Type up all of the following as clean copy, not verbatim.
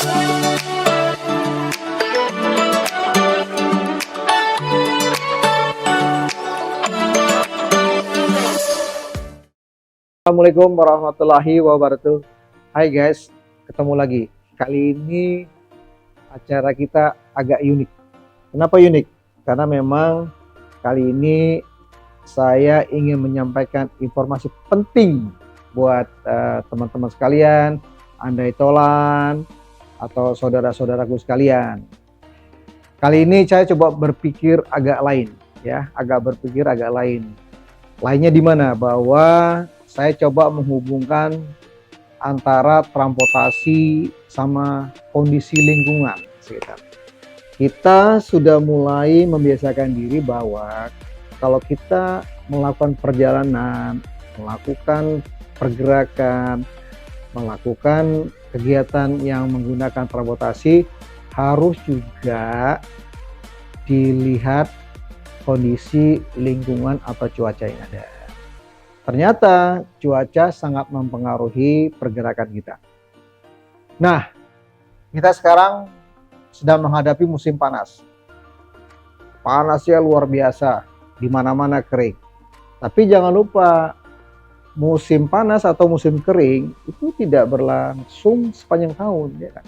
Assalamualaikum warahmatullahi wabarakatuh. Hai guys, ketemu lagi. Kali ini acara kita agak unik. Kenapa unik? Karena memang kali ini saya ingin menyampaikan informasi penting buat teman-teman sekalian, andai tolan, atau saudara-saudaraku sekalian. Kali ini saya coba berpikir agak lain, ya, agak lain. Lainnya di mana? Bahwa saya coba menghubungkan antara transportasi sama kondisi lingkungan sekitar. Kita sudah mulai membiasakan diri bahwa kalau kita melakukan perjalanan, melakukan pergerakan, melakukan kegiatan yang menggunakan transportasi, harus juga dilihat kondisi lingkungan atau cuaca yang ada. Ternyata cuaca sangat mempengaruhi pergerakan kita. Nah, kita sekarang sedang menghadapi musim panas. Panasnya luar biasa, di mana-mana kering. Tapi jangan lupa, musim panas atau musim kering itu tidak berlangsung sepanjang tahun, ya kan?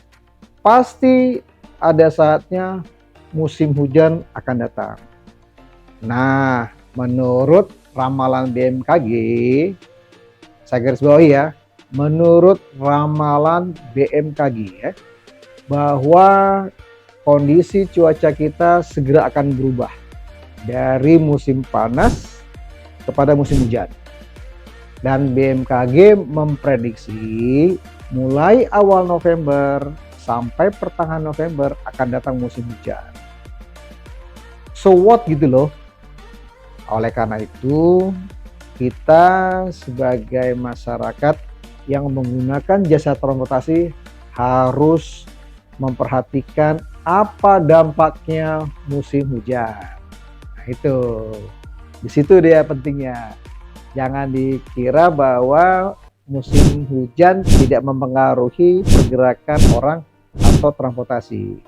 Pasti ada saatnya musim hujan akan datang. Nah, menurut ramalan BMKG, saya garis bawahi ya, menurut ramalan BMKG ya, bahwa kondisi cuaca kita segera akan berubah dari musim panas kepada musim hujan. Dan BMKG memprediksi mulai awal November sampai pertengahan November akan datang musim hujan. So what gitu loh. Oleh karena itu, kita sebagai masyarakat yang menggunakan jasa transportasi harus memperhatikan apa dampaknya musim hujan. Nah, itu. Di situ dia pentingnya. Jangan dikira bahwa musim hujan tidak mempengaruhi pergerakan orang atau transportasi.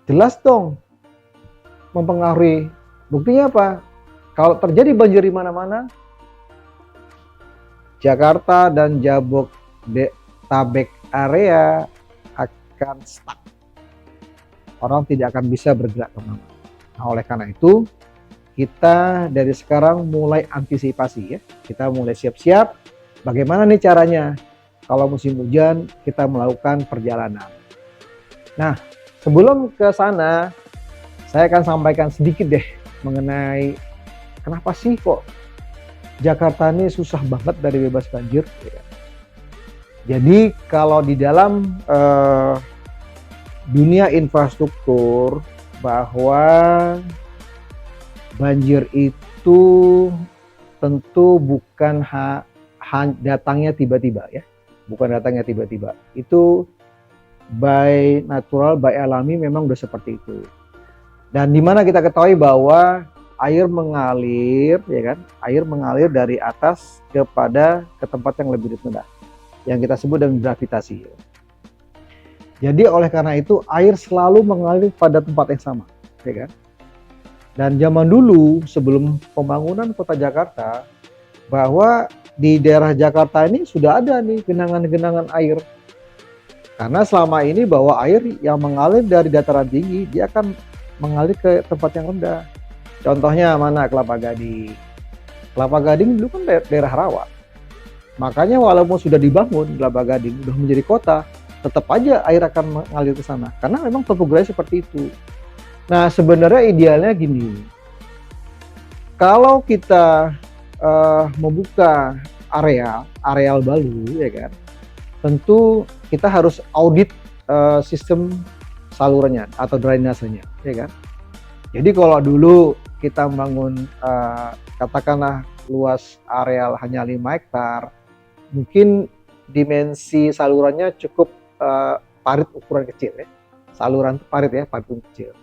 Jelas dong mempengaruhi. Buktinya apa? Kalau terjadi banjir di mana-mana, Jakarta dan Jabodetabek area akan stuck. Orang tidak akan bisa bergerak kemana. Nah, oleh karena itu, kita dari sekarang mulai antisipasi ya. Kita mulai siap-siap. Bagaimana nih caranya? Kalau musim hujan, kita melakukan perjalanan. Nah, sebelum ke sana, saya akan sampaikan sedikit deh mengenai kenapa sih kok Jakarta ini susah banget dari bebas banjir. Jadi kalau di dalam dunia infrastruktur, bahwa banjir itu tentu bukan datangnya tiba-tiba ya, bukan datangnya tiba-tiba. Itu by natural, by alami memang udah seperti itu. Dan di mana kita ketahui bahwa air mengalir, ya kan? Air mengalir dari atas ke tempat yang lebih rendah, yang kita sebut dengan gravitasi. Jadi oleh karena itu air selalu mengalir pada tempat yang sama, ya kan? Dan zaman dulu sebelum pembangunan kota Jakarta, bahwa di daerah Jakarta ini sudah ada nih genangan-genangan air. Karena selama ini bahwa air yang mengalir dari dataran tinggi, dia akan mengalir ke tempat yang rendah. Contohnya mana? Kelapa Gading. Kelapa Gading dulu kan daerah rawa. Makanya walaupun sudah dibangun Kelapa Gading, sudah menjadi kota, tetap aja air akan mengalir ke sana. Karena memang topografi seperti itu. Nah, sebenarnya idealnya gini. Kalau kita membuka areal baru, ya kan, tentu kita harus audit sistem salurannya atau drainasenya, ya kan. Jadi kalau dulu kita membangun katakanlah luas areal hanya 5 hektar, mungkin dimensi salurannya cukup parit ukuran kecil ya. Saluran parit ya, parit kecil.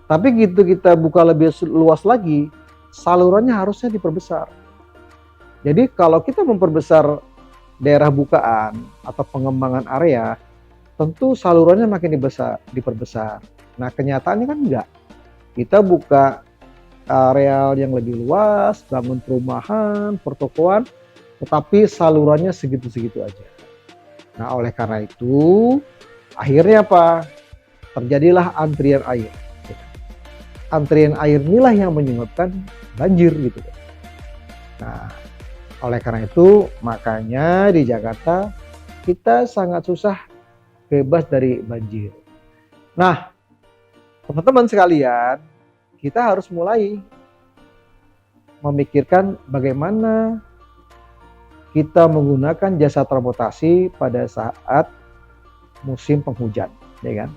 Tapi gitu kita buka lebih luas lagi, salurannya harusnya diperbesar. Jadi kalau kita memperbesar daerah bukaan atau pengembangan area, tentu salurannya makin diperbesar. Nah, kenyataannya kan enggak. Kita buka areal yang lebih luas, bangun perumahan, pertokoan, tetapi salurannya segitu-segitu aja. Nah, oleh karena itu, akhirnya apa? Terjadilah antrian air. Antrian air inilah yang menyebabkan banjir gitu. Nah, oleh karena itu, makanya di Jakarta kita sangat susah bebas dari banjir. Nah, teman-teman sekalian, kita harus mulai memikirkan bagaimana kita menggunakan jasa transportasi pada saat musim penghujan, ya kan?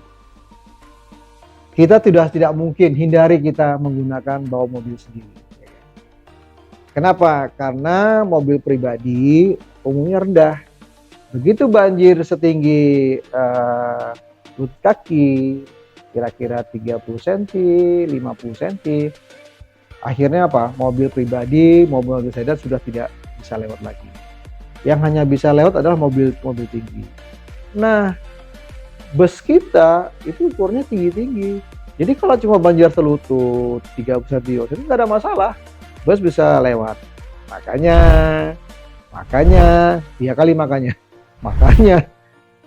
Kita tidak mungkin hindari kita menggunakan bawa mobil sendiri. Ya kan? Kenapa? Karena mobil pribadi umumnya rendah. Begitu banjir setinggi lutut kaki, kira-kira 30 cm, 50 cm, akhirnya apa? Mobil pribadi, mobil sedan sudah tidak bisa lewat lagi. Yang hanya bisa lewat adalah mobil tinggi. Nah, bus kita itu ukurnya tinggi-tinggi. Jadi kalau cuma banjir selutut 30 cm itu nggak ada masalah. Bus bisa lewat. Makanya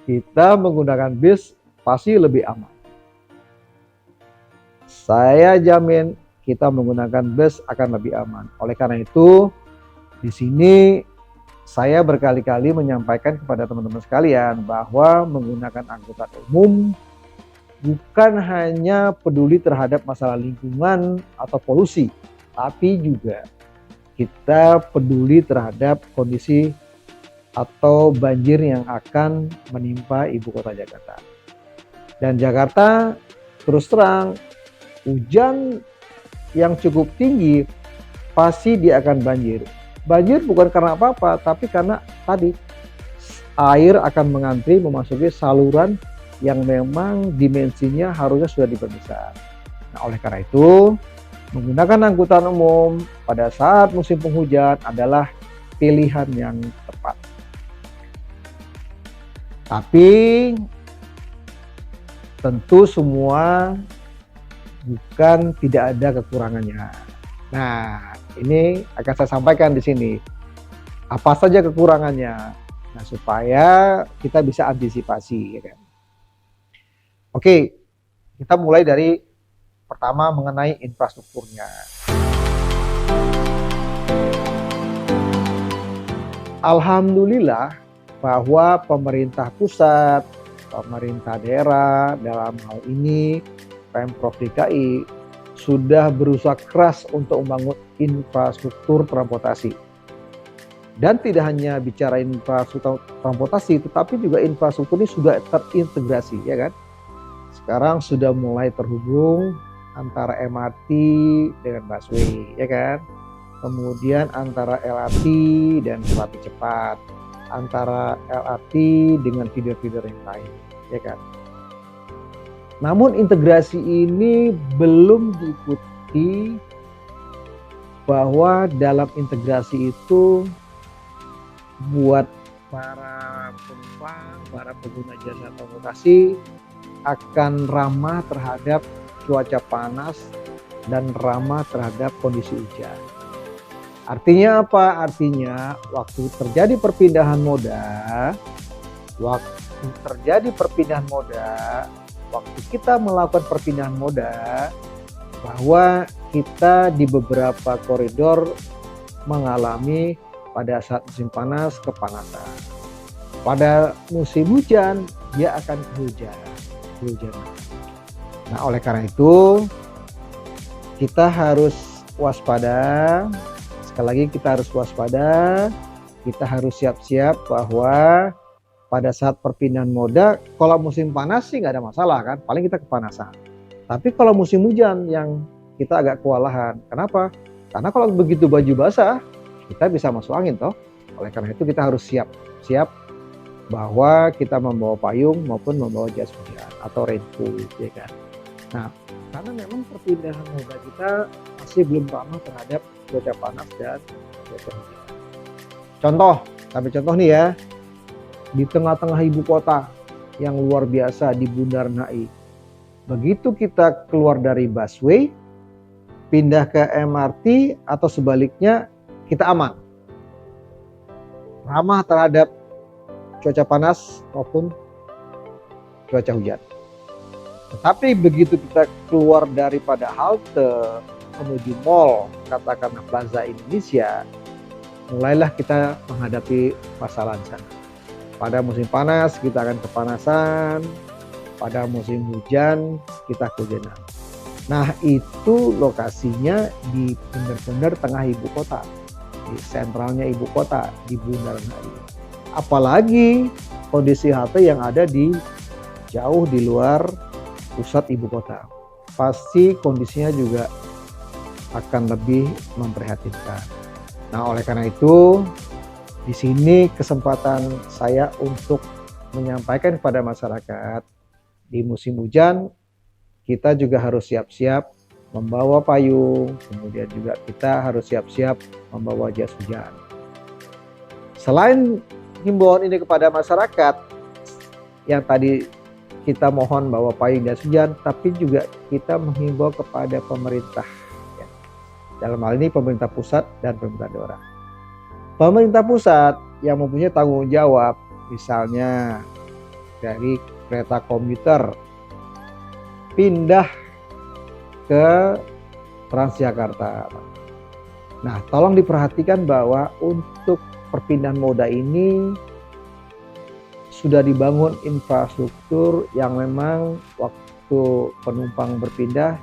kita menggunakan bis pasti lebih aman. Saya jamin kita menggunakan bus akan lebih aman. Oleh karena itu, di sini saya berkali-kali menyampaikan kepada teman-teman sekalian bahwa menggunakan angkutan umum bukan hanya peduli terhadap masalah lingkungan atau polusi, tapi juga kita peduli terhadap kondisi atau banjir yang akan menimpa ibu kota Jakarta. Dan Jakarta terus terang, hujan yang cukup tinggi pasti dia akan banjir. Banjir bukan karena apa-apa, tapi karena tadi air akan mengantri memasuki saluran yang memang dimensinya harusnya sudah diperbesar. Nah, oleh karena itu, menggunakan angkutan umum pada saat musim penghujan adalah pilihan yang tepat. Tapi tentu semua bukan tidak ada kekurangannya. Nah, ini akan saya sampaikan di sini. Apa saja kekurangannya? Nah, supaya kita bisa antisipasi, ya kan? Oke, kita mulai dari pertama mengenai infrastrukturnya. Alhamdulillah bahwa pemerintah pusat, pemerintah daerah, dalam hal ini Pemprov DKI sudah berusaha keras untuk membangun infrastruktur transportasi. Dan tidak hanya bicara infrastruktur transportasi, tetapi juga infrastruktur ini sudah terintegrasi, ya kan? Sekarang sudah mulai terhubung antara MRT dengan busway, ya kan? Kemudian antara LRT dan kereta cepat, antara LRT dengan feeder-feeder yang lain, ya kan? Namun integrasi ini belum diikuti bahwa dalam integrasi itu buat para penumpang, para pengguna jasa transportasi akan ramah terhadap cuaca panas dan ramah terhadap kondisi hujan. Artinya apa? Artinya waktu terjadi perpindahan moda, waktu kita melakukan perpindahan moda, bahwa kita di beberapa koridor mengalami pada saat musim panas kepanasan. Pada musim hujan dia akan kehujanan. Nah, oleh karena itu kita harus waspada. Sekali lagi kita harus waspada. Kita harus siap-siap bahwa pada saat perpindahan moda, kalau musim panas sih nggak ada masalah kan, paling kita kepanasan. Tapi kalau musim hujan yang kita agak kewalahan. Kenapa? Karena kalau begitu baju basah, kita bisa masuk angin toh. Oleh karena itu kita harus siap bahwa kita membawa payung maupun membawa jas hujan atau raincoat, ya kan. Nah, karena memang perpindahan moda kita masih belum ramah terhadap cuaca panas dan cuaca hujan. Contoh nih ya, di tengah-tengah ibu kota yang luar biasa di Bundaran HI. Begitu kita keluar dari busway, pindah ke MRT atau sebaliknya, kita aman. Ramah terhadap cuaca panas maupun cuaca hujan. Tetapi begitu kita keluar daripada halte menuju mall, katakanlah Plaza Indonesia, mulailah kita menghadapi masalah di sana. Pada musim panas kita akan kepanasan, pada musim hujan kita kehujanan. Nah, itu lokasinya di benar-benar tengah ibu kota, di sentralnya ibu kota, di Bundaran HI. Apalagi kondisi halte yang ada di jauh di luar pusat ibu kota, pasti kondisinya juga akan lebih memprihatinkan. Nah, oleh karena itu, di sini kesempatan saya untuk menyampaikan kepada masyarakat, di musim hujan kita juga harus siap-siap membawa payung, kemudian juga kita harus siap-siap membawa jas hujan. Selain himbauan ini kepada masyarakat yang tadi kita mohon bawa payung jas hujan, tapi juga kita menghimbau kepada pemerintah. Dalam hal ini pemerintah pusat dan pemerintah daerah. Pemerintah pusat yang mempunyai tanggung jawab, misalnya dari kereta komuter pindah ke Transjakarta. Nah, tolong diperhatikan bahwa untuk perpindahan moda ini sudah dibangun infrastruktur yang memang waktu penumpang berpindah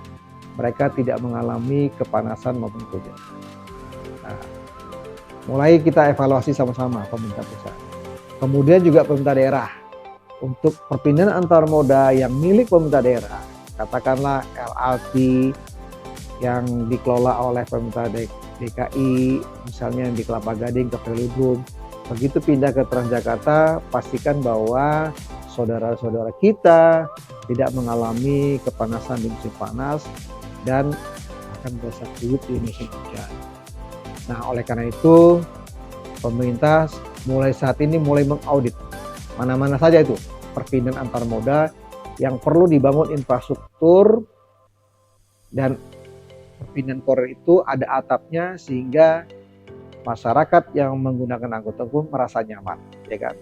mereka tidak mengalami kepanasan maupun kehujanan. Nah, mulai kita evaluasi sama-sama pemerintah pusat. Kemudian juga pemerintah daerah. Untuk perpindahan antar moda yang milik pemerintah daerah, katakanlah LRT yang dikelola oleh pemerintah DKI, misalnya yang di Kelapa Gading ke Velodrome, begitu pindah ke Transjakarta, pastikan bahwa saudara-saudara kita tidak mengalami kepanasan di musim panas dan akan berasa kuyup di musim hujan. Nah, oleh karena itu pemerintah mulai saat ini mulai mengaudit mana-mana saja itu perpindahan antar moda yang perlu dibangun infrastruktur, dan perpindahan koridor itu ada atapnya sehingga masyarakat yang menggunakan angkutan umum merasa nyaman, ya kan?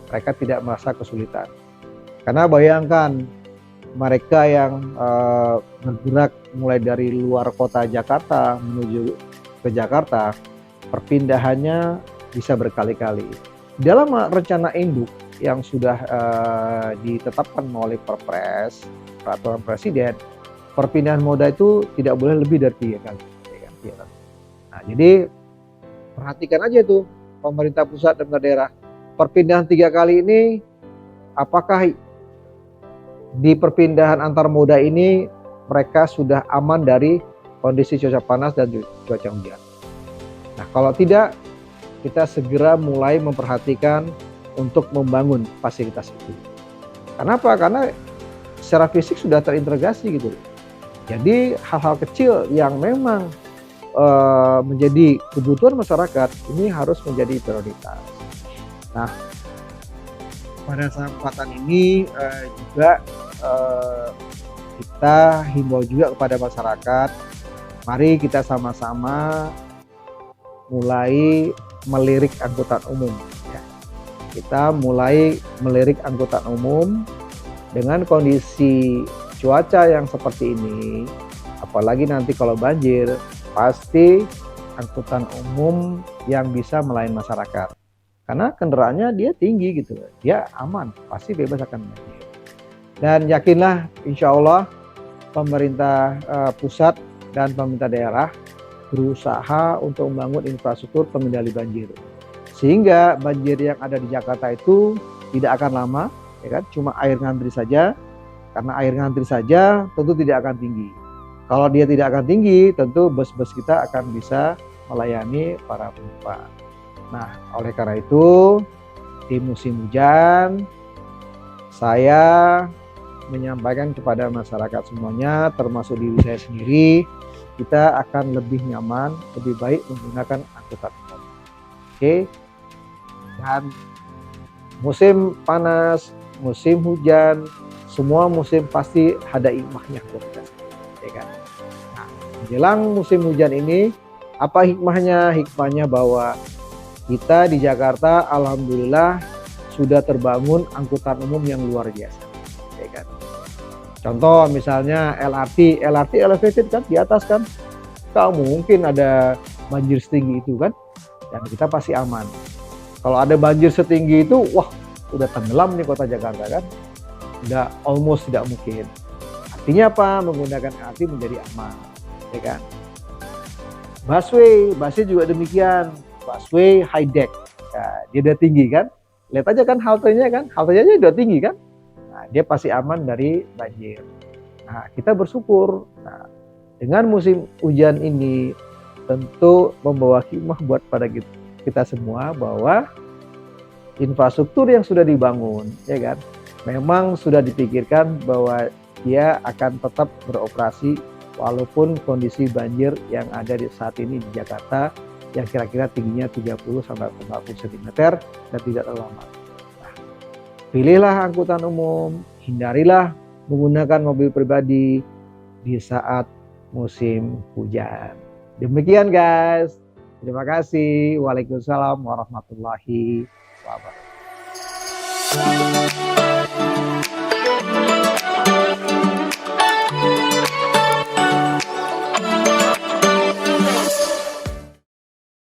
Mereka tidak merasa kesulitan. Karena bayangkan mereka yang bergerak mulai dari luar kota Jakarta menuju ke Jakarta, perpindahannya bisa berkali-kali. Dalam rencana induk yang sudah ditetapkan melalui Perpres, peraturan Presiden, perpindahan moda itu tidak boleh lebih dari 3 kali. Nah, jadi perhatikan aja tuh pemerintah pusat dan pemerintah daerah. Perpindahan 3 kali ini, apakah di perpindahan antar moda ini mereka sudah aman dari kondisi cuaca panas dan cuaca hujan. Nah, kalau tidak, kita segera mulai memperhatikan untuk membangun fasilitas itu. Kenapa? Karena secara fisik sudah terintegrasi gitu. Jadi hal-hal kecil yang memang menjadi kebutuhan masyarakat ini harus menjadi prioritas. Nah, pada kesempatan ini juga kita himbau juga kepada masyarakat, mari kita sama-sama mulai melirik angkutan umum. Ya. Kita mulai melirik angkutan umum dengan kondisi cuaca yang seperti ini, apalagi nanti kalau banjir, pasti angkutan umum yang bisa melayani masyarakat. Karena kendaraannya dia tinggi gitu, dia aman, pasti bebas akan banjir. Dan yakinlah, insya Allah pemerintah pusat dan pemerintah daerah berusaha untuk membangun infrastruktur pengendali banjir, sehingga banjir yang ada di Jakarta itu tidak akan lama, ya kan? Cuma air ngantri saja. Karena air ngantri saja tentu tidak akan tinggi. Kalau dia tidak akan tinggi, tentu bus-bus kita akan bisa melayani para penumpang. Nah, oleh karena itu di musim hujan saya menyampaikan kepada masyarakat semuanya, termasuk diri saya sendiri, kita akan lebih nyaman, lebih baik menggunakan angkutan umum. Oke. Dan musim panas, musim hujan, semua musim pasti ada hikmahnya buat kita, ya kan? Nah, menjelang musim hujan ini, apa hikmahnya? Hikmahnya bahwa kita di Jakarta alhamdulillah sudah terbangun angkutan umum yang luar biasa, ya kan? Contoh misalnya LRT, LRT elevated kan di atas kan, nggak mungkin ada banjir setinggi itu kan, dan kita pasti aman. Kalau ada banjir setinggi itu, wah udah tenggelam nih kota Jakarta kan, udah almost tidak mungkin. Artinya apa? Menggunakan LRT menjadi aman, ya kan? Busway juga demikian, busway high deck, nah, dia udah tinggi kan, lihat aja kan haltenya aja udah tinggi kan, nah, dia pasti aman dari banjir. Nah, kita bersyukur. Nah, dengan musim hujan ini tentu membawa hikmah buat pada kita semua bahwa infrastruktur yang sudah dibangun, ya kan, memang sudah dipikirkan bahwa dia akan tetap beroperasi walaupun kondisi banjir yang ada di saat ini di Jakarta yang kira-kira tingginya 30 sampai 40 cm dan tidak terlalu lama. Nah, pilihlah angkutan umum, hindarilah menggunakan mobil pribadi di saat musim hujan. Demikian guys. Terima kasih. Waalaikumsalam warahmatullahi wabarakatuh.